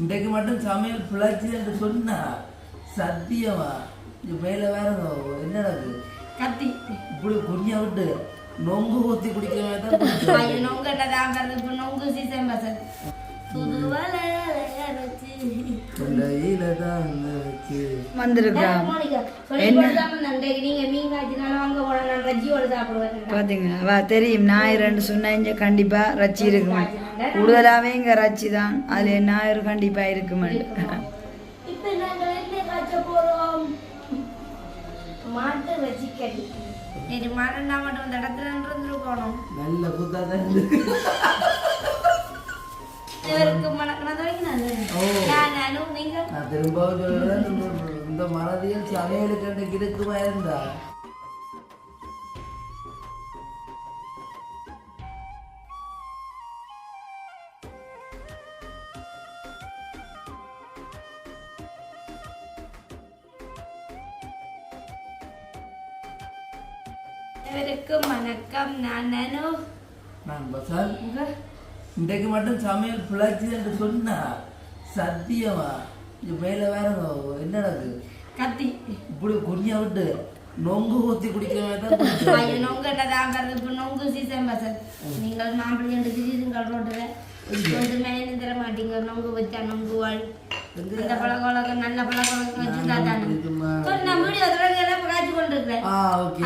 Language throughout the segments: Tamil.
இன்றைக்கு மட்டும் சமையல் பிழைச்சி என்று சொன்னா சத்தியமா மேல வேற என்ன நடக்குது கத்தி இப்படி குஞ்சியா விட்டு நொங்கு ஊத்தி குடிக்கிறவங்க நொங்கு என்னதான் இப்ப நொங்கு சீசன் பசன் தெரியும் ஞாயிறு சொன்னா கண்டிப்பா ரச்சி இருக்குமா கூடுதலாவே இங்க ரச்சி தான் அதுல ஞாயிறு கண்டிப்பா இருக்குமா மாட்டு வச்சிக்கடி இது மாறண்டா மட்டும் அந்த இடத்துல இருந்துருக்கணும் நல்ல புத்தாதான் திரும்ப இந்த மறதியில் சமையலுக்கு இருக்குமா இருந்தா வணக்கம் நான் பசார் இன்றைக்கு மட்டும் சமையல் பிழைச்சி என்று சொன்னா சத்தியமா மேல வேற என்ன நடக்குது கத்தி இப்படி குஞ்சியா விட்டு நொங்கு ஊத்தி குடிக்கிறவங்க நொங்கு என்னதான் இப்ப நொங்கு சீசன் பசன் நீங்கள் மாம்பழம் எடுத்து நீங்கள் ரோட்டுல மேலும் தர மாட்டீங்க நொங்கு வச்சா நொங்கு வாழ் இந்த பழக்கம் நல்ல பழக்கம் வச்சுருந்தா தானே நான் வீடியோ காய்ச்சி கொண்டிருக்கிறேன்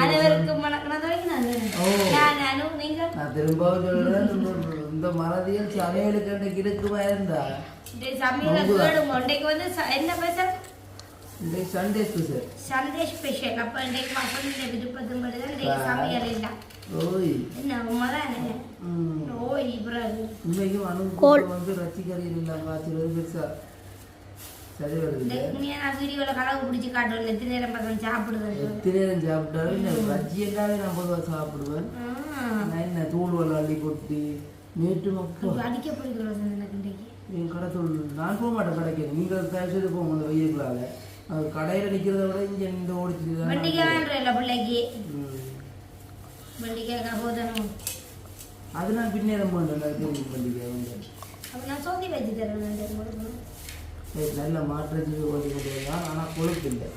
அனைவருக்கும் நானும் நீங்க நான் திரும்ப சொல்றேன் இந்த மறதியில் சமையலுக்கு இருக்குமா இருந்தா சமையல கேடுங்க இன்றைக்கு வந்து என்ன பேசல் இன்றைக்கு சண்டே ஸ்பெஷல் சண்டே ஸ்பெஷல் அப்ப இன்றைக்கு மக்களுடைய விருப்பத்தும் தான் இன்றைக்கு சமையல் இல்லை ஓய் என்ன உண்மைதானே ஓய் பிறகு உண்மைக்கும் அனுபவம் வந்து ரசிகர்கள் இல்லாம காய்ச்சல் பெருசா சரி வருது நான் வீடியோல கலவு பிடிச்சி காட்டுவேன் எத்தனை நேரம் பசங்க சாப்பிடுவேன் எத்தனை நேரம் சாப்பிட்டாலும் ரஜ்ஜியங்காவே நான் பொதுவாக சாப்பிடுவேன் நான் என்ன தூள் அள்ளி கொட்டி நேற்று மக்கள் அடிக்க போயிருக்கிறோம் இன்றைக்கு என் கடை தூள் நான் போக மாட்டேன் கடைக்கு நீங்கள் தயவுசெய்து போங்க அந்த வெயிலுக்குள்ளால கடையில் நிற்கிறத விட இங்கே இந்த ஓடிச்சு வண்டிக்காக பிள்ளைக்கு வண்டிக்காக போதணும் அது நான் பின்னேறம் பண்ணுறேன் வண்டிக்கா வந்து அப்போ நான் சொல்லி வச்சு தருவேன் நல்ல மாற்றத்துக்கு ஓடி கொண்டு வரலாம் ஆனால் கொழுப்பு இல்லை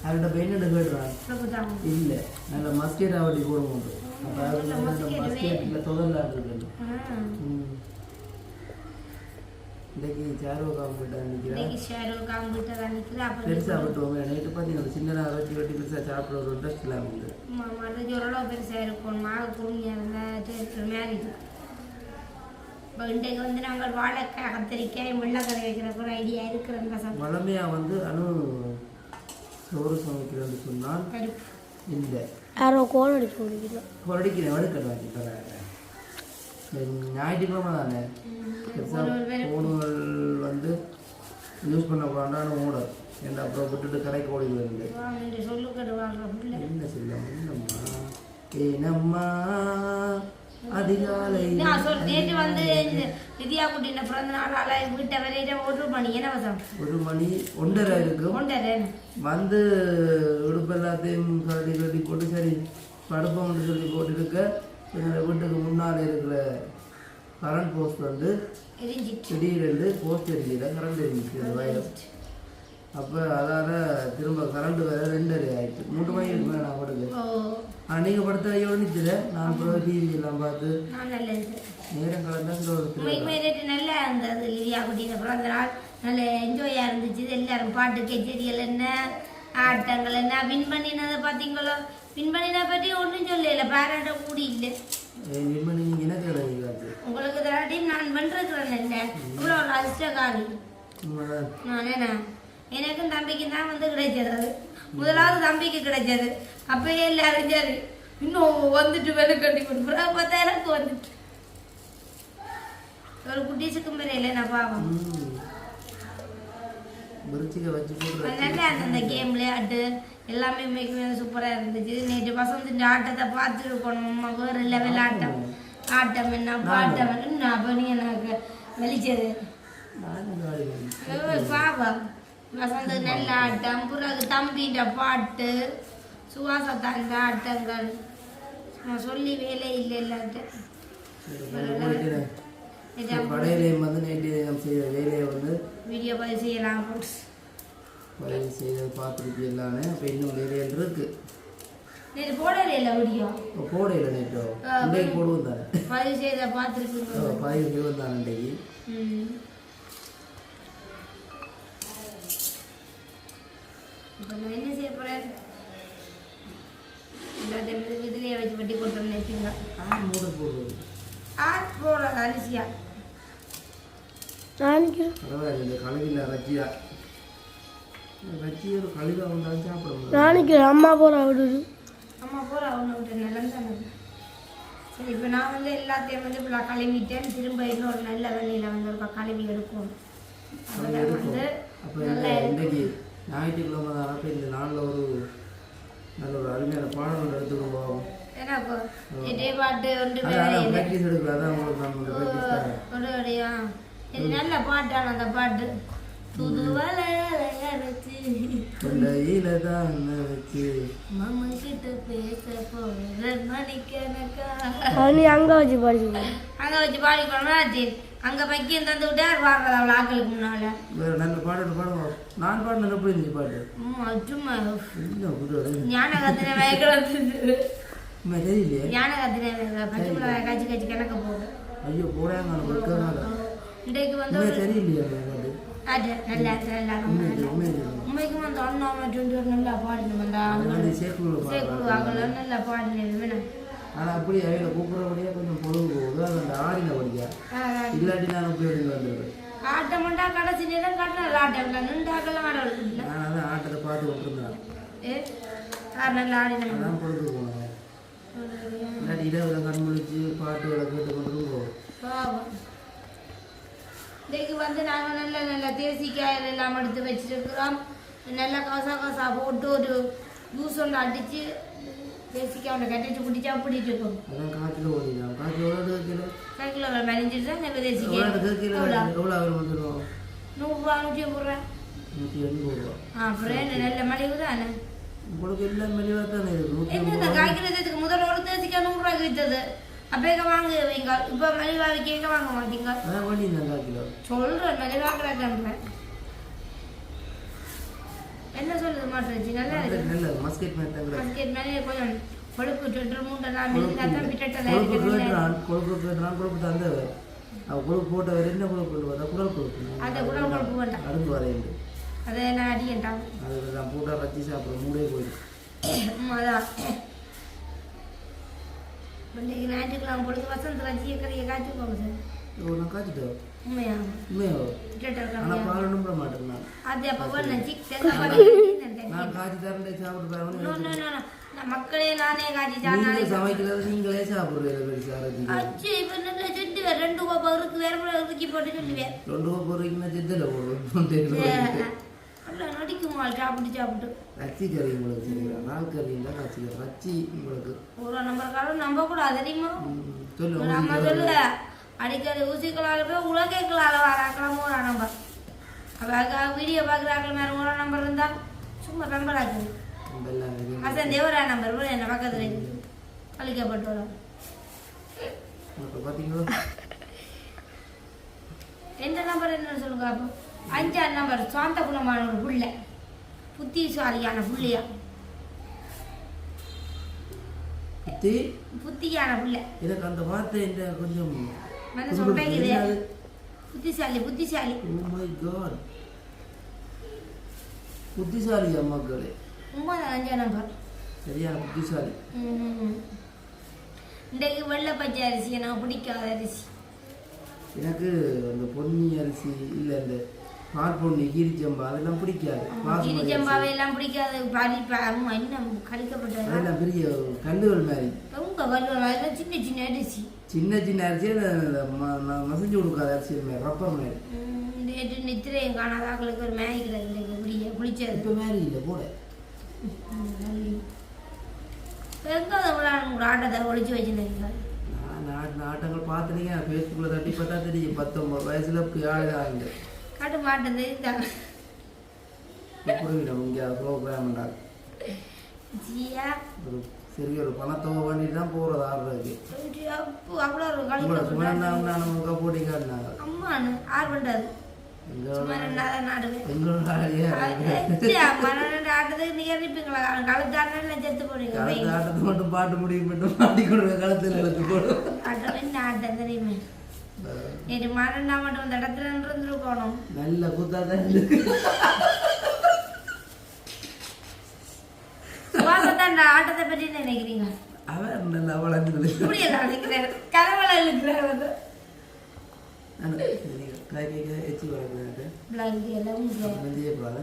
அவர்கிட்ட பெயின்னு கேட்டுறான் இல்லை நல்ல மஸ்கேட் ஆவட்டி போடுவோம் மஸ்கேட்டில் தொடரலாம் இருக்கு இன்றைக்கு பெருசாக விட்டுவோங்க நைட்டு பார்த்தீங்கன்னா சின்னதாக வெட்டி வெட்டி பெருசாக சாப்பிட்ற ஒரு இன்ட்ரெஸ்ட் இல்லாமல் உண்டு ஓரளவு பெருசாக இருக்கும் மாவு குழுங்கியாக இருந்தால் மேரிட்டு இப்போ இன்றைக்கு வந்து நாங்கள் வாழைக்காய் கத்திரிக்காய் வெள்ளைக்கறி வைக்கிறக்கு ஒரு ஐடியா இருக்கிறேன் பசங்க வளமையாக வந்து சோறு சமைக்கிறேன்னு சொன்னால் இல்லை யாரோ கோல் அடிக்க அடிக்கிறேன் வடுக்கடை வாங்கி தரேன் ஞாயிற்றுக்கிழமை தானே ஃபோனுகள் வந்து யூஸ் பண்ணக்கூடாது ஓடர் என்ன அப்புறம் விட்டுட்டு கடைக்கு ஓடி போயிருந்து என்ன சொல்லலாம் என்னம்மா ஏனம்மா அதிகாலை நேற்று வந்து வித்யா குட்டின பிறந்த நாளால வீட்டை வரையில 1 மணி என்ன வசம் 1 மணி 1:30 இருக்கும் வந்து உடுப்பு எல்லாத்தையும் கட்டி போட்டு சரி படுப்போம்னு சொல்லி போட்டு இருக்க எங்கள் வீட்டுக்கு முன்னால் இருக்கிற கரண்ட் போஸ்ட் வந்து திடீரென்று போஸ்ட் எரிஞ்சிட கரண்ட் எரிஞ்சிச்சு வயர் அப்போ அதால் திரும்ப கரண்ட் வேறு 2:30 ஆயிடுச்சு 3 மணி இருக்குமே நான் படுக்கு நீங்கள் படுத்த ஐயோடு நிற்கல நான் அப்புறம் டிவி எல்லாம் பார்த்து நேரம் கலந்தால் நல்லா இருந்தது லிவியா குட்டின பிறந்த நாள் நல்ல என்ஜாயாக இருந்துச்சு எல்லாரும் பாட்டு கச்சேரிகள் என்ன ஆட்டங்கள் என்ன வின் பண்ணினதை பார்த்தீங்களோ வின் பண்ணின பற்றி ஒன்றும் சொல்லல பாராட்ட கூடி இல்லை உங்களுக்கு தராட்டி நான் பண்ணுறேன் இல்லை இவ்வளோ ஒரு அதிர்ஷ்டகாரி நான் என்ன எனக்கும் தம்பிக்கு தான் வந்து கிடைச்சது முதலாவது தம்பிக்கு கிடைச்சது அப்பயே எல்லாரும் சரி இன்னும் வந்துட்டு வேலை கட்டி கொடுப்பா பார்த்தா எனக்கு வந்துட்டு ஒரு குட்டீஸுக்கும் இல்லை நான் பாவம் நல்லா அந்த கேம் விளையாட்டு எல்லாமே மிக சூப்பராக இருந்துச்சு நேற்று பசங்க ஆட்டத்தை பார்த்துருக்கணும் வேறு லெவல் ஆட்டம் ஆட்டம் என்ன பாட்டம் என்ன அப்போ நீ எனக்கு வெளிச்சது பாவம் வசந்த நல்ல ஆட்டம் பிறகு தம்பின்ற பாட்டு சுவாசத்தாண்ட ஆட்டங்கள் நான் சொல்லி வேலை இல்லை எல்லாத்தையும் படையிலையும் வந்து நேற்று செய்த வேலையை வந்து வீடியோ பதிவு செய்யலாம் பதிவு செய்து பார்த்துருக்கு எல்லாமே. அப்போ இன்னும் வேலையில் இருக்கு. நேற்று போடவே இல்லை வீடியோ. போடையில நேற்று இன்றைக்கு போடுவோம் தானே. பதிவு செய்த பார்த்துருக்கீங்க. பதிவு செய்வோம் தானே இன்றைக்கு. இப்போ நான் என்ன செய்ய போகிறேன்? எல்லாத்தையும் இதுலேயே வச்சு வெட்டி கொடுத்தோம்னு நினைப்பீங்க. மூட போடுறது போடுறது அரிசியா பரவாயில்ல. இந்த கழுவில ரச்சியா ரச்சி ஒரு கழுவா வந்தாலும் சாப்பிட முடியும். நாளைக்கு அம்மா போகிற விடுது. அம்மா போகிற அவங்க விட்டு நிலந்தானே. சரி, இப்போ நான் வந்து எல்லாத்தையும் வந்து இப்போ கழுவிட்டேன். திரும்ப இன்னொரு நல்ல வெள்ளையில் வந்து ஒரு கழுவி எடுக்கும். அதில் வந்து அப்போ இன்றைக்கு ஞாயிற்றுக்கிழமை தான். அப்போ இந்த நாளில் ஒரு நல்ல ஒரு அருமையான பாடம் எடுத்துக்கொண்டு போவோம். ஏன்னா இதே பாட்டு ஒன்று ப்ராக்டிஸ் எடுக்கிறதா தான் உங்களுக்கு நான் ப்ராக்டிஸ் தரேன். ஒருவடையா இது நல்ல பாட்டான அந்த பாட்டு கொண்டையில தான் வச்சு மாமா கிட்ட பேச போறேன் மணிக்கணக்கா. நீ அங்கே வச்சு படிச்சு அங்கே வச்சு பாடிக்கணும். அங்கே பைக்கியம் தந்து விட்டார் பாடுறது அவ்வளோ ஆக்களுக்கு முன்னால. வேறு நல்ல பாட்டு பாடுவோம். நான் பாடின எப்படி இருந்துச்சு பாட்டு? சும்மா இல்லை ஞானகத்தின வயக்கில் தெரியலையே. ஞானகத்தின பச்சை மிளகாய் காய்ச்சி காய்ச்சி கணக்க போகுது. ஐயோ போடாங்க இன்றைக்கு வந்து தெரியலையா பாட்டு? அது நல்லா நல்லா உண்மைக்கு வந்து அண்ணா மட்டும் நல்லா பாடினோம். அந்த சேக்குழு ஆகல நல்லா பாடினேன். ஆனால் அப்படி அவையில் கூப்பிட்றபடியா கொஞ்சம் பொழுது போகுது. அது அந்த ஆடின படியா இல்லாட்டி நான் அப்படி அப்படி வந்துடுவேன். ஆட்டம் மட்டும் கடைசி நேரம் கட்டின ஆட்டம் நின்றாக்கெல்லாம் ஆட இல்லை. நான் அதான் ஆட்டத்தை பார்த்து விட்டுருந்தேன். நல்லா ஆடினேன். அதான் பொழுது போனேன். இல்லாட்டி இரவுல கண் முழிச்சு பாட்டுகளை கேட்டு கொண்டு போவோம். இன்னைக்கு வந்து நாங்கள் நல்ல நல்ல தேசிக்காயில் எல்லாம் எடுத்து வச்சுருக்கிறோம். நல்லா காசா போட்டு ஒரு ஜூஸ் ஒன்று அடித்து தேசிக்காய் ஒன்று கட்டிச்சு பிடிச்சா பிடிட்டு இருக்கோம். அதான் காய்ச்சல் ஓடிக்கலாம். காய்ச்சல் எவ்வளோ கிலோ? கிலோ மறைஞ்சிட்டு தான் இந்த தேசிக்காய் எவ்வளோ ஆகும் வந்துடும்? 100 ரூபா 180 ரூபா. 180 ரூபா. அப்புறம் நல்ல மலிவு தானே. உங்களுக்கு எல்லாம் மலிவாக தானே இருக்கு. என்ன காய்க்கிறதுக்கு முதல்ல ஒரு தேசிக்காய் 100 ரூபாய்க்கு விற்றது. அப்பேக்க வாங்க வைங்க. இப்போ மலிவாக கேட்க வாங்க மாட்டீங்க. அதான் பண்ணியிருந்தேன் கிலோ சொல்கிறேன் மலிவாக்குறேன். என்ன சொல்லுது மாட்டுச்சு நல்லா இருக்கு. நல்ல மஸ்கெட் மேலே கொஞ்சம் கொழுப்பு 2-3 நாள் மில்லிதான் பிட்டட்டெல்லாம் கொழுப்பு தந்த அவள் கொழுப்பு போட்டவர் என்ன கொழுப்பு பார்த்தா குடல் கொழுப்பு. அந்த குடல் கொழுப்பு வேண்டாம். அருந்து வரையுண்டு அதை என்ன அடியண்டாம். அதில் நான் போட்டால் வச்சு சாப்பிட்ற மூடே போயிடும். அதான் இன்றைக்கு ஞாயிற்றுக்கிழமை பொழுது வசந்த ரஜியை கறியை காய்ச்சிக்கோங்க சார். நான் காய்ச்சிட்டேன். உண்மையா ஆனால் பால் நம்ப மாட்டேன். நான் அது அப்போ நான் காய்ச்சி தரேன் சாப்பிட்டு மக்களே நானே காய்ச்சி சாப்பிட்டு சமைக்கிறது நீங்களே சாப்பிட்றீங்க. அச்சு இப்போ நல்லா செட்டுவேன். 2 கோப்பை இருக்கு வேற இறக்கி போட்டு சொல்லுவேன். 2 கோப்பை இருக்குன்னா செத்தில் போடுவோம். நல்லா நடிக்குமா சாப்பிட்டு ரச்சி கறி உங்களுக்கு சரிங்களா? நாள் கறி இல்லை ரச்சி கறி. ரச்சி உங்களுக்கு ஒரு நம்பருக்காலும் நம்ப கூடாது தெரியுமா? சொல்லுங்க. நம்ம சொல்லுங்க அடிக்கடி ஊசிக்கலால் போய் உலகைக்கலால் வராக்கலாம் 3 நம்பர். அப்போ வீடியோ பார்க்குறாக்கள் வேறு 3 நம்பர் இருந்தால் சும்மா நம்பர் ஆக்குது. அசன் தேவரா நம்பர் கூட என்ன பக்கத்தில் இருக்குது அழிக்கப்பட்டு வரும். பார்த்தீங்களா எந்த நம்பர் என்னன்னு சொல்லுங்க. அப்போ 5ஆம் நம்பர் சாந்த குணமான ஒரு புள்ள, புத்திசாலியான புள்ளையா, புத்தியான புள்ள. எனக்கு அந்த வார்த்தை கொஞ்சம் மனசு சொல்றீங்க. புத்திசாலி Oh my God. புத்திசாலி அம்மாக்களே. 5ஆம் நம்பர் சரியான புத்திசாலி. இன்றைக்கு வெள்ளை பச்சை அரிசி எனக்கு பிடிக்காத அரிசி. எனக்கு அந்த பொன்னி அரிசி இல்லை இந்த பால் பொன்னி கீரிச்சம்பா அதெல்லாம் பிடிக்காது. கீரிச்சம்பாவை எல்லாம் பிடிக்காது. இன்னும் கழிக்கப்பட்ட அதெல்லாம் பெரிய கல்லுகள் மாதிரி. உங்க கல்லுகள் மாதிரி சின்ன சின்ன அரிசி. சின்ன அரிசியை மசஞ்சு கொடுக்காத அரிசி மாதிரி ரப்பர் மாதிரி. நேற்று நித்திரையும் காணாத ஆக்களுக்கு ஒரு மேய்க்கிறது புளிச்சது. இப்போ மாதிரி இல்லை போட எங்கே ஒரு ஆட்டத்தை ஒழிச்சு வச்சுருந்தீங்க. ஆட்டங்கள் பார்த்துனீங்க ஃபேஸ்புக்கில் தட்டி பார்த்தா தெரியும். 19 வயசுல ஆளுங்க காட்டு மாட்டேன் இருந்தாங்க. இங்கே ப்ரோக்ராம் ஜியா ஒரு சரி ஒரு பணத்தொகை பண்ணிட்டு தான் போகிறது ஆடுறதுக்கு. அவ்வளோ ஒரு போட்டிக்காடினாங்க. அம்மானு ஆறு பண்ணுறாரு. சும்மா ரெண்டாவது நாடுவேன் எங்களோட ஆடியா ஆட்டத்துக்கு நீங்க இருப்பீங்களா கழுத்தாட்டம் செத்து போடுவீங்க ஆட்டத்தை மட்டும் பாட்டு முடிவு மட்டும் பாட்டி கொடுவேன் களத்தில் எழுத்து போடும் ஆட்டம் என்ன ஆட்டம் தெரியுமே இது மரணா மட்டும் இந்த இடத்துல இருந்துருக்கணும் நல்ல கூத்தாதான் இருக்கு அந்த ஆட்டத்தை பற்றி நினைக்கிறீங்க அவன் நல்லா வளர்ந்து இப்படியே நினைக்கிறேன் கனவுல இருக்கிறார் வந்து எச்சி வளர்க்குறேன் பிளாங்கி எல்லாம் நந்தியே போகாத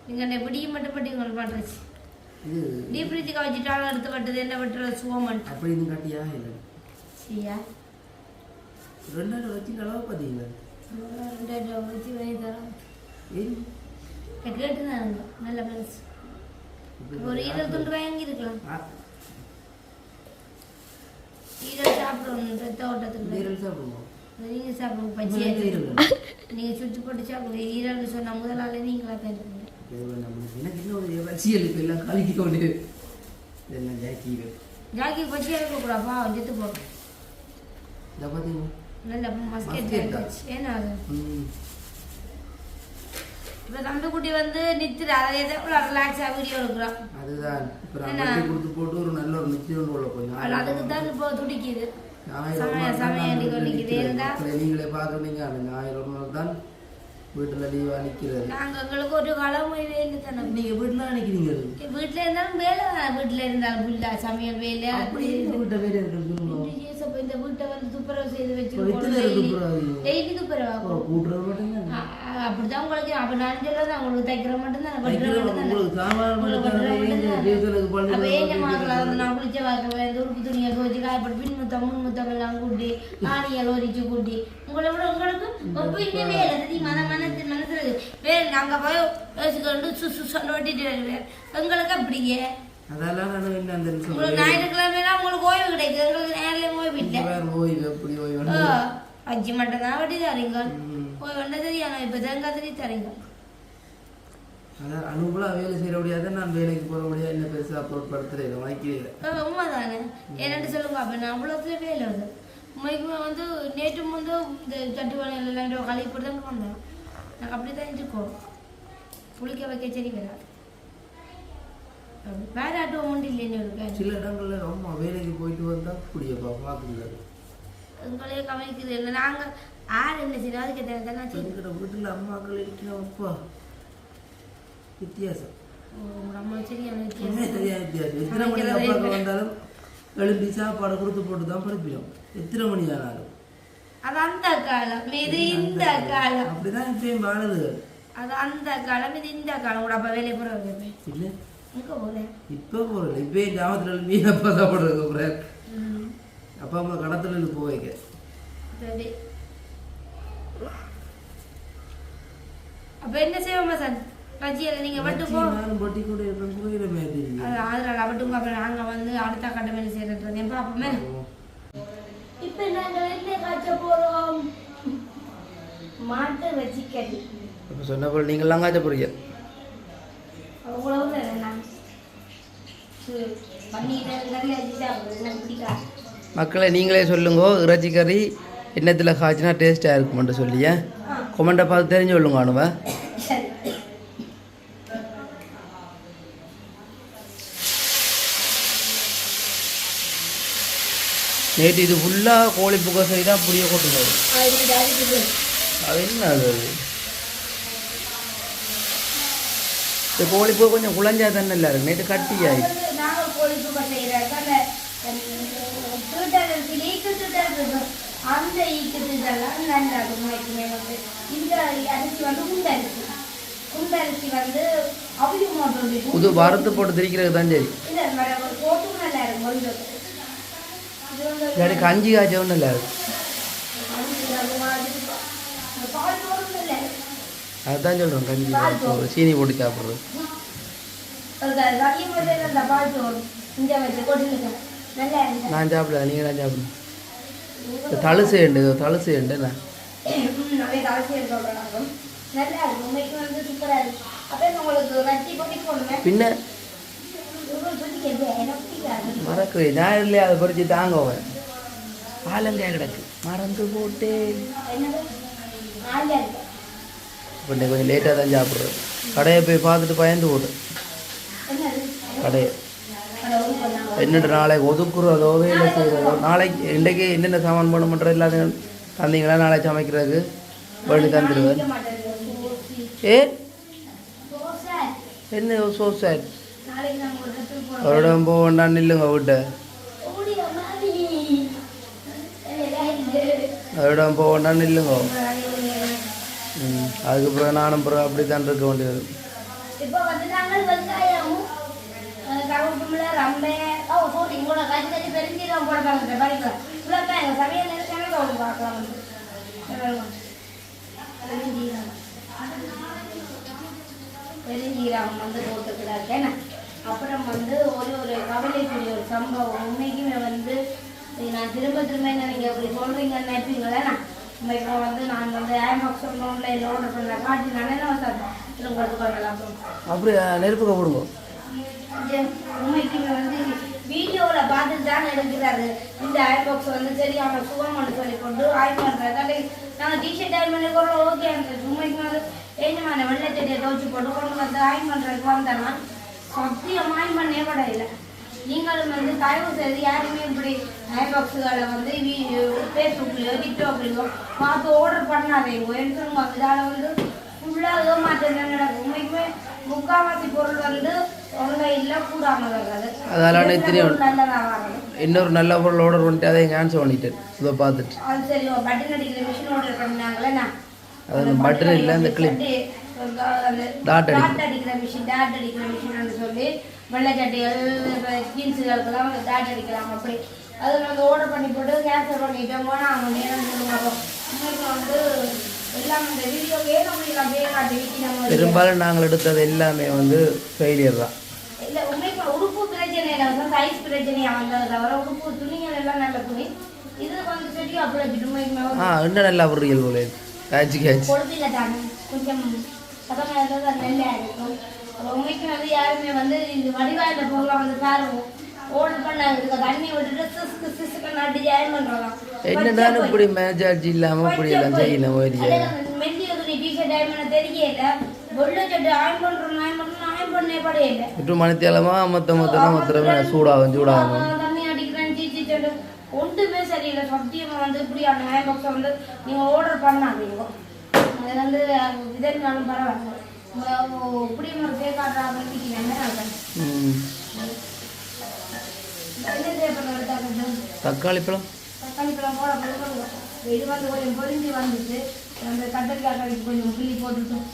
நீங்க பிடிக்க மட்டும் பட்டி உங்களுக்கு பண்ணுறச்சு இது டீப் ஃப்ரிட்ஜுக்கு வச்சுட்டாலும் எடுத்து கட்டுது என்ன பட்டுறது சுவமன் அப்படி இது கட்டியா இல்லை சரியா 2000 வச்சு அளவு பார்த்தீங்களா 2000 வச்சு வாங்கி தரோம் ஏன் கேட்டுதான் நல்ல மனசு ஒரு 20 வாங்கி இருக்கலாம் ஈரல் சாப்பிடணும் ரத்த ஓட்டத்துக்கு ஈரல் சாப்பிடுவோம் நீங்க சாப்பிடுங்க பச்சையா நீங்க சுற்றி போட்டு சாப்பிடுங்க ஈரல் சொன்ன முதலாளி நீங்களா தான் இருக்கீங்க எனக்கு இன்னும் வச்சியல் இப்போ எல்லாம் கலக்கி கொண்டு எல்லாம் ஜாக்கிகள் ஜாக்கி பச்சையா இருக்கக்கூடாப்பா செத்து போடும் இதை பார்த்தீங்க நல்ல மஸ்கெட் ஏன்னா அது இப்போ தம்பிக்குட்டி வந்து நித்துறா அதை எவ்வளோ ரிலாக்ஸாக வீடியோ எடுக்கிறோம் அதுதான் இப்போ நான் கொடுத்து போட்டு ஒரு நல்ல ஒரு நிச்சயம் உள்ள கொஞ்சம் அதுக்கு தான் இப்போ துடிக்குது சமயம் நிற்குது இருந்தா நீங்களே பார்க்குறீங்க அந்த 1000 நாள் தான் வீட்டில் லீவாக நிற்கிறது நாங்கள் எங்களுக்கு ஒரு கிழமை வேலை தானே நீங்கள் வீட்டில் நிற்கிறீங்க வீட்டில் இருந்தாலும் வேலை வீட்டில் இருந்தாலும் ஃபுல்லா சமையல் வேலை அப்படி வீட்டை வேலை இருக்குது இந்த வீட்டை வந்து துப்புரவு செய்து வச்சிருக்கோம் டெய்லி துப்புரவா கூட்டுறது மட்டும்தான் அப்படிதான் உங்களுக்கு அப்ப நான் சொல்லதான் உங்களுக்கு தைக்கிற மட்டும் தான் நான் குளிச்ச வாக்குவேன் உறுப்பு துணியை துவச்சு காயப்பட்டு பின் முத்தம் முன் முத்தம் எல்லாம் கூட்டி ஆணியை லோரிச்சு கூட்டி உங்களை விட உங்களுக்கு ஒப்பீங்க வேலை தெரியுமா மனசுல வேலை நாங்க போய் யோசிக்கொண்டு ஓட்டிட்டு வருவேன் எங்களுக்கு அப்படியே அதெல்லாம் உங்களுக்கு ஞாயிற்றுக்கிழமைலாம் உங்களுக்கு ஓய்வு கிடைக்குது எங்களுக்கு நேரில் ஓய்வு இல்லை அஞ்சு மட்டும் தான் வட்டி தரீங்க ஓய்வு தெரியாம இப்போ தேங்காய் தறி தரீங்க அதான் அனுகூலம் வேலை செய்ய முடியாது நான் வேலைக்கு போக முடியாது என்ன பெருசாக அப்லோட் படுத்துறேன் வாங்கிக்கிறேன் உண்மைதானே என்னென்னு சொல்லுங்க அப்போ நான் அவ்வளோத்துல வேலை வருது உண்மைக்குமே வந்து நேற்று வந்து இந்த தட்டு வளையல் எல்லாம் கழிப்படி தான் வந்தேன் நாங்கள் அப்படி தான் இருக்கோம் புளிக்க வைக்க சரி வராது வேற ஆட்டோ ஒன்று இல்லைன்னு இருக்கேன் சில இடங்கள்ல ரொம்ப வேலைக்கு போயிட்டு வந்தா புடியப்பா பார்க்குங்க உங்களே கவனிக்குது இல்லை நாங்கள் ஆள் என்ன சரி அதுக்கு தானே எங்கிட்ட வீட்டில் அம்மாக்கள் இருக்கிறப்பா வித்தியாசம் அம்மா சரியான சரியான வித்தியாசம் எத்தனை மணி அப்பாக்கள் வந்தாலும் எழுப்பி சாப்பாடு கொடுத்து போட்டு தான் படிப்பிடும் எத்தனை மணி ஆனாலும் அது அந்த காலம் இது இந்த காலம் அப்படிதான் இப்பயும் வாழுது அது அந்த காலம் இது இந்த காலம் கூட அப்போ வேலையை போகிற வைப்பேன் இல்லை எங்கே போகிறேன் இப்போ போகிறேன் இப்பயும் ஜாமத்தில் எழுப்பி அப்பா சாப்பிட்றது போகிறேன் அப்பா அம்மா கடத்துல இருந்து போக வைக்க சரி அப்போ என்ன செய்வோமா சார் பஜ்ஜியில் நீங்கள் வட்டு போ நானும் பட்டி கூட இருப்பேன் போயிட மாதிரி அதனால் வட்டுங்க அப்புறம் நாங்கள் வந்து அடுத்த கட்ட மேலே செய்கிறது பார்ப்போமே இப்போ நாங்கள் என்ன காய்ச்ச போகிறோம் மாட்டு வச்சிக்கடி இப்போ சொன்ன போல் நீங்கள்லாம் காய்ச்ச போகிறீங்க அவ்வளவு நான் மக்களை நீங்களே சொல்லுங்க இறைச்சி கறி எண்ணத்தில் காய்ச்சினா டேஸ்ட்டாக இருக்குமென்று சொல்லிய கொமெண்ட்டை பார்த்து தெரிஞ்சு சொல்லுங்க அனுவ நேற்று இது ஃபுல்லாக கோழி புகை சரி தான் புளிய கொட்டுங்க அது என்ன அது இந்த கோழி புகை கொஞ்சம் குழஞ்சா தானே இல்லை இருக்கு நேற்று கட்டியாயி அந்த ஈக்குதெல்லாம் நல்லா இந்த அரிசி வந்து குண்டரிசி குண்டரிசி வந்து அவியும் புது வறுத்து போட்டு திரிக்கிறது தான் சரி போட்டு நல்லா இருக்கும் இல்லாட்டி கஞ்சி காய்ச்சவும் நல்லா இருக்கும் அதுதான் சொல்கிறோம் கஞ்சி ஒரு சீனி போட்டு சாப்பிட்றது நான் சாப்பிடல நீங்கள் தான் சாப்பிடணும் தழுசு உண்டு தழுசு உண்டு நான் பின்ன மறக்கிறேன் ஞாயிறுலேயே அதை பறிச்சு தாங்குவேன் ஆலங்காய் கிடக்கு மறந்து போட்டேன் இப்போ இன்னைக்கு கொஞ்சம் லேட்டாக தான் சாப்பிட்றது. கடையை போய் பார்த்துட்டு பயந்து போட்டு கடையை என்னென்ன நாளைக்கு ஒதுக்குறதோ வேலை செய்கிறதோ நாளைக்கு இன்றைக்கி என்னென்ன சாமான் பண்ண பண்ணுறது எல்லாத்தையும் தந்தீங்களா நாளைக்கு சமைக்கிறதுக்கு பண்ணி தந்துடுவேன். ஏ என்ன ஸோ சார் அவரிடம் போக வேண்டாம் நில்லுங்க விட்ட அவரிடம் போக வேண்டாம் நில்லுங்க. அதுக்கு பிறகு நானும் பிறகு அப்படி தான் இருக்க வேண்டியது. இப்போ வந்து நாங்கள் வெங்காயமும் கருவேப்பிலை ரம்பை உங்களோட கறி பெருஞ்சீரகம் போட பார்க்குறேன் படிக்கலாம் இவ்வளோ எங்கள் சமையல் நேரத்தில் அவங்க பார்க்கலாம் வந்து பெருஞ்சீரகம் வந்து போட்டுக்கிறாருக்கேன். அப்புறம் வந்து ஒரு கவலைக்குரிய ஒரு சம்பவம் உண்மைக்குமே வந்து நான் திரும்ப என்ன நீங்கள் அப்படி சொல்கிறீங்கன்னு நினைப்பீங்களேண்ணா. இப்போ வந்து நான் வந்து ஆம்பாக்ஸ் ஆன்லைனில் ஆர்டர் பண்ண காட்டி நானே உங்களுக்கு பண்ணலாம் அப்படி நெருப்புக்க போடுங்க. உண்மைக்குமே வந்து வீடியோவில் பார்த்துட்டு தான் எடுக்கிறாரு. இந்த ஆம்பாக்ஸ் வந்து சரியான சுகம்னு சொல்லி கொண்டு ஆய் பண்ணுறாரு. நாங்கள் டிஷர்ட் ஆய் பண்ணி கூட ஓகே இருந்தது. உண்மைக்குமே வந்து ஏஜமான வெள்ளச்செடியை துவச்சி போட்டு கொண்டு வந்து ஆய் பண்ணுறதுக்கு வந்தேன்னா சத்தியம் ஆய் பண்ணே படையில. நீங்களும் வந்து தயவு செய்து யாருமே இப்படி ஐபாக்ஸுகளை வந்து ஃபேஸ்புக்லேயோ டிக்டாக்லேயோ பார்த்து ஆர்டர் பண்ணாதீங்க. எடுத்துருங்க. இதால் வந்து ஃபுல்லாக மாற்றம் நடக்கும். உண்மைக்குமே முக்கால்வாசி பொருள் வந்து ஆன்லைனில் கூடாமல் வர்றது. அதெல்லாம் நல்லதாக வர்றது. இன்னொரு நல்ல பொருள் ஆர்டர் பண்ணிட்டு அதை கேன்சல் பண்ணிட்டேன். இதை பார்த்துட்டு அது சரி பட்டன் அடிக்கிற மிஷின் ஆர்டர் பண்ணாங்களேண்ணா. அது பட்டன் இல்லை அந்த கிளிப் டாட் அடிக்கிற மிஷின் சொல்லி வெள்ளைச்சட்டைகள் ஜீன்ஸுகளுக்கெல்லாம் டாட் அடிக்கலாம். அப்படி அது நாங்கள் ஆர்டர் பண்ணி போட்டு கேன்சல் பண்ணிட்டோம். நாங்கள் நேரம் சொல்லுவாங்க. உங்களுக்கு வந்து எல்லாம் இந்த வீடியோவே நம்மளுக்கு அப்படியே காட்டி நம்ம பெரும்பாலும் நாங்கள் எடுத்தது எல்லாமே வந்து ஃபெயிலியர் தான். இல்லை உண்மைக்கு உடுப்பு பிரச்சனையில் வந்து சைஸ் பிரச்சனையாக வந்தது தவிர உடுப்பு துணிகள் எல்லாம் நல்ல துணி. இது வந்து சரி அப்படி வச்சுட்டு இன்னும் நல்லா பொருள் போல பொழுதில்லை தானே கொஞ்சம் சதமாக இருந்தால் அது நல்லா இருக்கும். உண்மைக்கு வந்து யாருமே வந்து இந்த வடிவாயிட்ட பொருளை வந்து பாருங்க ஓர்டர் பண்ணாங்க தண்ணி விட்டுட்டு சிசுக்கு நாட்டி ஜாயின் பண்ணுறோம். என்னதான் இப்படி மேஜார்ஜி இல்லாமல் இப்படி எல்லாம் செய்யலாம். மெல்லிய துணி டிஷர்ட் ஆயின் பண்ண தெரியல. வெள்ளச்சட்டை ஆயின் பண்ணுறோம் ஆயின் பண்ணே படையில இப்போ மணித்தேலமா மொத்தமாக சூடாகும் தண்ணி அடிக்கிறேன் சீச்சி சட்டு ஒன்றுமே சரியில்லை. சத்தியமாக வந்து இப்படியான ஹேண்ட் பாக்ஸை வந்து நீங்கள் ஆர்டர் பண்ணாதீங்க. அது வந்து இதனாலும் பரவாயில்ல. இப்படியும் ஒரு கேட்காட்டா பண்ணிக்கிறேன். என்ன தேவைப்படுறது? தக்காளி பழம் போட இது வந்து கொஞ்சம் பொரிஞ்சு வந்துட்டு அந்த கத்தரிக்காய் கடைக்கு கொஞ்சம் கிள்ளி போட்டுட்டோம்.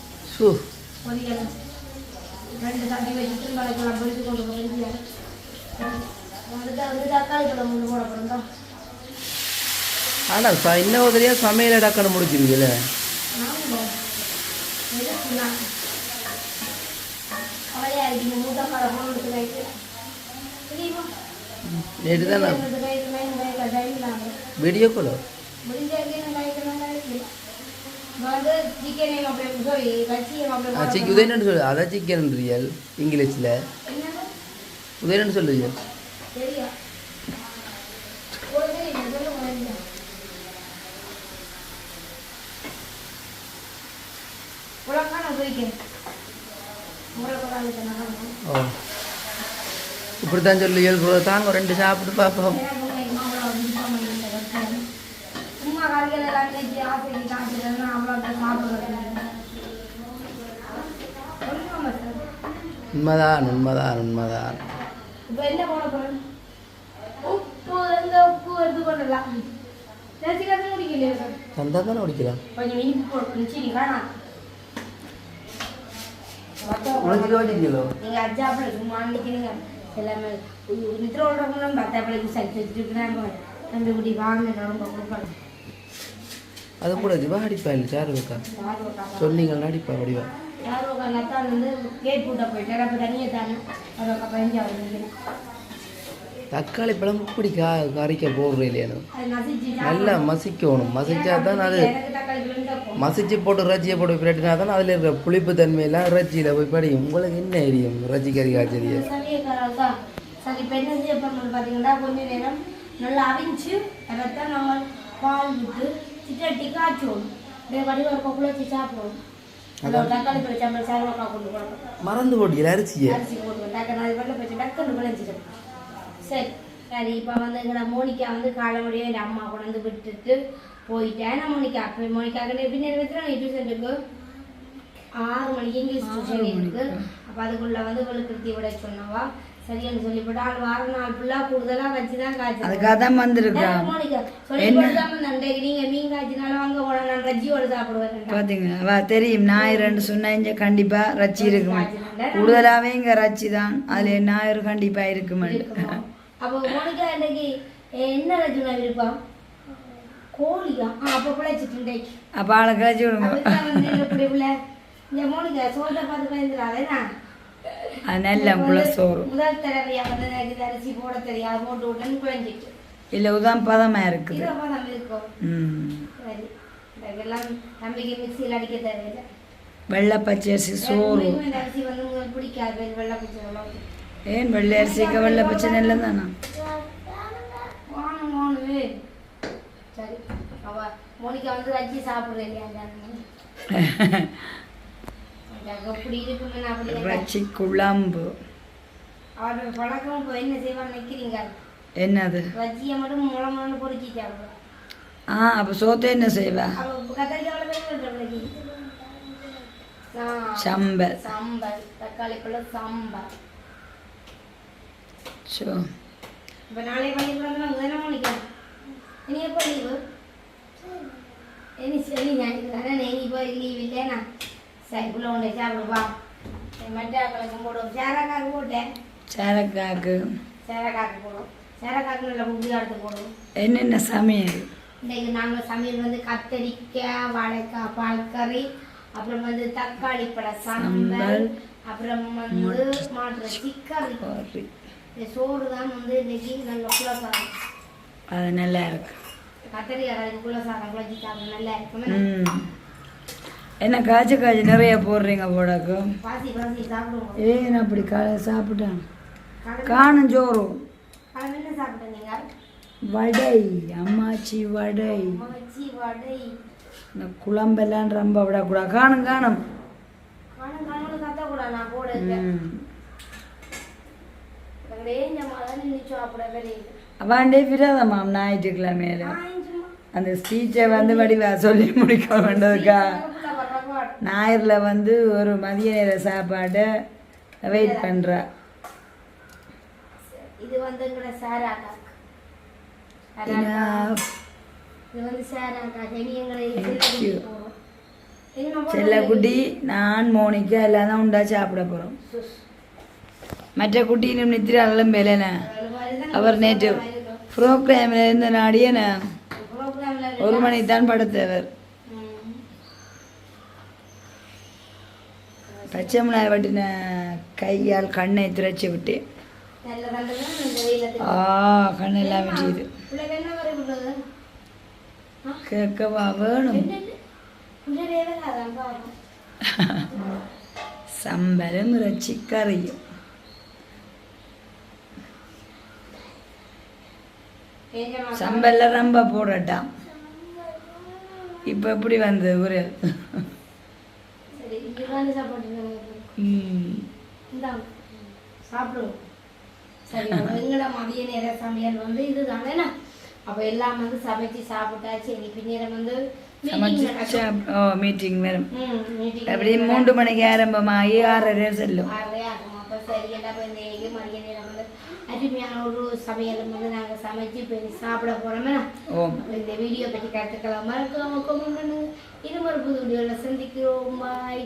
பொரியலாம் 2 தட்டி வச்சுட்டு கடைக்கெல்லாம் பொரிச்சு கொண்டு பொரிஞ்சியா வந்துட்டு வந்து தக்காளி பழம் ஒன்று போடப்படுறோம். ஆனால் இன்னும் உதவியா சமையல் டக்குன்னு முடிச்சிருக்கீங்கள. அவளையா இருக்கு மூட்டை போட்டு வைக்கிறேன். நேற்று தான் வீடியோ கால் உதயன்னு சொல்லு. அதான் சிக்கன் ரியல் இங்கிலீஷில் உதயன்னு சொல்லுங்க. ஓ இப்படித்தான் சொல்லி தாங்க 2 சாப்பிட்டு பார்ப்போம். உண்மைதான் உண்மைதான் உண்மைதான். தந்தா தானே குடிக்கலாம். எல்லாமே நித்திரோட பத்தாப்பிள்ளைக்கு சரி வாங்க. அது கூட ஜிவா அடிப்பா இல்லை சாருக்கா சொன்னீங்கன்னா அடிப்பா வடிவா வந்து கேட் பூட்ட போயிட்டு அப்போ தனியை தானே அதோட பயஞ்சாவது தக்காளி பழம் இப்படி கறிக்க போடுற இல்லையானு நல்லா மசிக்கணும். மசிச்சா தான் அது மசிச்சு போட்டு இறைச்சியை போட்டு பிரட்டினா தான் அதில் இருக்கிற புளிப்பு தன்மையெல்லாம் இறைச்சியில் போய் படியும். உங்களுக்கு என்ன எரியும் இறைச்சி கறி காய்ச்சறிய சரி இப்போ என்ன செய்ய பண்ணணும் பார்த்தீங்கன்னா கொஞ்சம் நேரம் நல்லா அவிஞ்சு அதைத்தான் நம்ம பால் விட்டு சிட்டட்டி காய்ச்சோம். வடிவ ஒரு கொக்குல வச்சு சாப்பிடுவோம் அதில் ஒரு தக்காளி பழம் சாம்பல் சாப்பிட கொண்டு போகணும் மறந்து போட்டீங்களா அரிசியை? அரிசி போடுவோம் டக்குனு அது வெள்ளை போச்சு டக்குன்னு விளைஞ்சிடும். சரி சரி இப்போ வந்து எங்கட மோனிகா வந்து காலமுடியே என் அம்மா கொண்டு வந்து விட்டுட்டு போயிட்டேன். நான் மோனிக்காக்கு பின்னாடி வச்சுருவாங்க டியூஷன் இருக்கு 6 மணிக்கு இங்கிலீஷ் டியூஷன் இருக்கு. அப்போ அதுக்குள்ள வந்து வெளுக்கிருத்தி விட சொன்னவா சரின்னு சொல்லி போட்டு ஆள் வார நாள் ஃபுல்லாக கூடுதலாக வச்சுதான் காய்ச்சி அதுக்காக தான் வந்திருக்கோம். மோனிகா சொல்லி போடாம நன்றைக்கு நீங்க மீன் காய்ச்சினாலும் வாங்க போனா நான் ரஜ்ஜியோட சாப்பிடுவேன். பார்த்தீங்க வா தெரியும் ஞாயிறு சொன்னா இங்க கண்டிப்பா ரச்சி இருக்குமே. கூடுதலாவே இங்க ரச்சி தான். அதுல ஞாயிறு கண்டிப்பா இருக்குமே. அப்போ மோனிகா இன்னைக்கு என்ன ரஜ்ஜுனா விருப்பம்? கோழியா? அப்போ பிழைச்சிட்டு அப்ப ஆளை கழிச்சு விடுங்க. இப்படி பிள்ளை இந்த மோனிகா சோத்தை பார்த்து பயந்துடாதேண்ணா. அது நல்ல புள்ள சோறு. முதல் தடவையா வந்து எனக்கு அரிசி போட தெரியாது போட்டு விட்டேன்னு குழஞ்சிட்டு இல்ல உதான் பதமா இருக்குது. நம்ம இருக்கும். சரி இதெல்லாம் தம்பிக்கு மிக்சியில் அடிக்க தேவையில்லை. வெள்ளை பச்சரிசி சோறு. இந்த அரிசி வந்து உங்களுக்கு பிடிக்காது வெள்ளை பச்சை. ஏன் வெள்ளை அரிசிக்கு வெள்ளை பச்சை நல்ல தானா? வாணுவே சரி அவ மோனிகா வந்து ரஜ்ஜி சாப்பிடுறேன் ரச்சி குழம்பு. அவரோட பழக்கம் இப்போ என்ன செய்வான்னு நினைக்கிறீங்க? என்னது? ரஜ்ஜியை மட்டும் முளமுளன்னு பொறுக்கி சாப்பிடுவோம். அப்ப சோத்தை என்ன செய்வா? சம்பல் சம்பல் தக்காளி பழம் சாம்பார். இப்போ நாளைக்கு பள்ளிக்கூடம் தானே மோனிகா? இனி எப்போ லீவு? இனி சரி ஞாயிற்று தானே நீ போய் லீவ் இல்லைண்ணா. சரி புள்ள உண்டை சாப்பிடுவா. மெட்டாக்களுக்கு போடுவோம். சேரக்காக்கு போட்டேன். சேரக்காக்கு போடுவோம். சேரக்காக்கு நல்ல குப்பி எடுத்து போடுவோம். என்னென்ன சமையல்? இன்றைக்கு நாங்கள் சமையல் வந்து கத்தரிக்காய் வாழைக்காய் பால் கறி, அப்புறம் வந்து தக்காளி பழ சாம்பல், அப்புறம் வந்து மாட்டு கறி. சோறு தான் வந்து இன்னைக்கு நல்ல குள்ள சாதம். அது நல்லா இருக்கு. கத்தரிக்காய் குள்ள சாதம் குழச்சி சாப்பிட நல்லா இருக்கும். என்ன காய்ச்சி நிறைய போடுறீங்க போடாக்கு? பாசி சாப்பிடுவோம். ஏன் அப்படி சாப்பிட்டேன் காணும் சோறு. என்ன சாப்பிட்டேன் நீங்க? வடை. அம்மாச்சி வடை. இந்த குழம்பெல்லாம் ரொம்ப விடக்கூடாது. காணும் கத்தக்கூடாது. நான் போடுறேன். அவன்டே விரதமாம் ஞாயிற்றுக்கிழமையில அந்த ஸ்பீச்சை வந்து வடிவா சொல்லி முடிக்க வேண்டதுக்கா ஞாயிறுல வந்து ஒரு மதிய நேர சாப்பாடை வெயிட் பண்றா. இது வந்து செல்லக்குட்டி நான் மோனிகா எல்லாம் தான் உண்டா சாப்பிட போறோம். மற்ற குட்டியிலும் நித்திர அலம்பேல அவர் நேற்று ப்ரோக்ராமில் இருந்த நாடியன 1 மணிக்கு தான் படுத்தவர். பச்சை மிளகாய் வட்டின கையால் கண்ணை திரைச்சி விட்டேன். கண்ணெல்லாம் வெட்டிது. கேட்கவா வேணும்? சம்பலும் இறைச்சி கறியும். சம்பல்ல ரொம்ப போடட்டாம். இப்ப எப்படி வந்து ஒரு சாப்பிடுவோம். சரி எங்களோட மதிய நேர சமையல் வந்து இதுதானே. அப்போ எல்லாம் வந்து சமைச்சு சாப்பிட்டாச்சு. இனி பின்னேரம் வந்து மீட்டிங் வரும். அப்படி 3 மணிக்கு ஆரம்பமாகி 6:30 செல்லும். அப்போ சரி எல்லாம் இந்த மதிய நேரம் வந்து அருமையான ஒரு சமையல் வந்து நாங்கள் சமைச்சு போய் சாப்பிட போறோமே. இந்த வீடியோ பற்றி கருத்துக்களை மறக்காம கமெண்ட் பண்ணுங்க. இன்னும் ஒரு புது வீடியோவில் சந்திக்கிறோம். பாய்.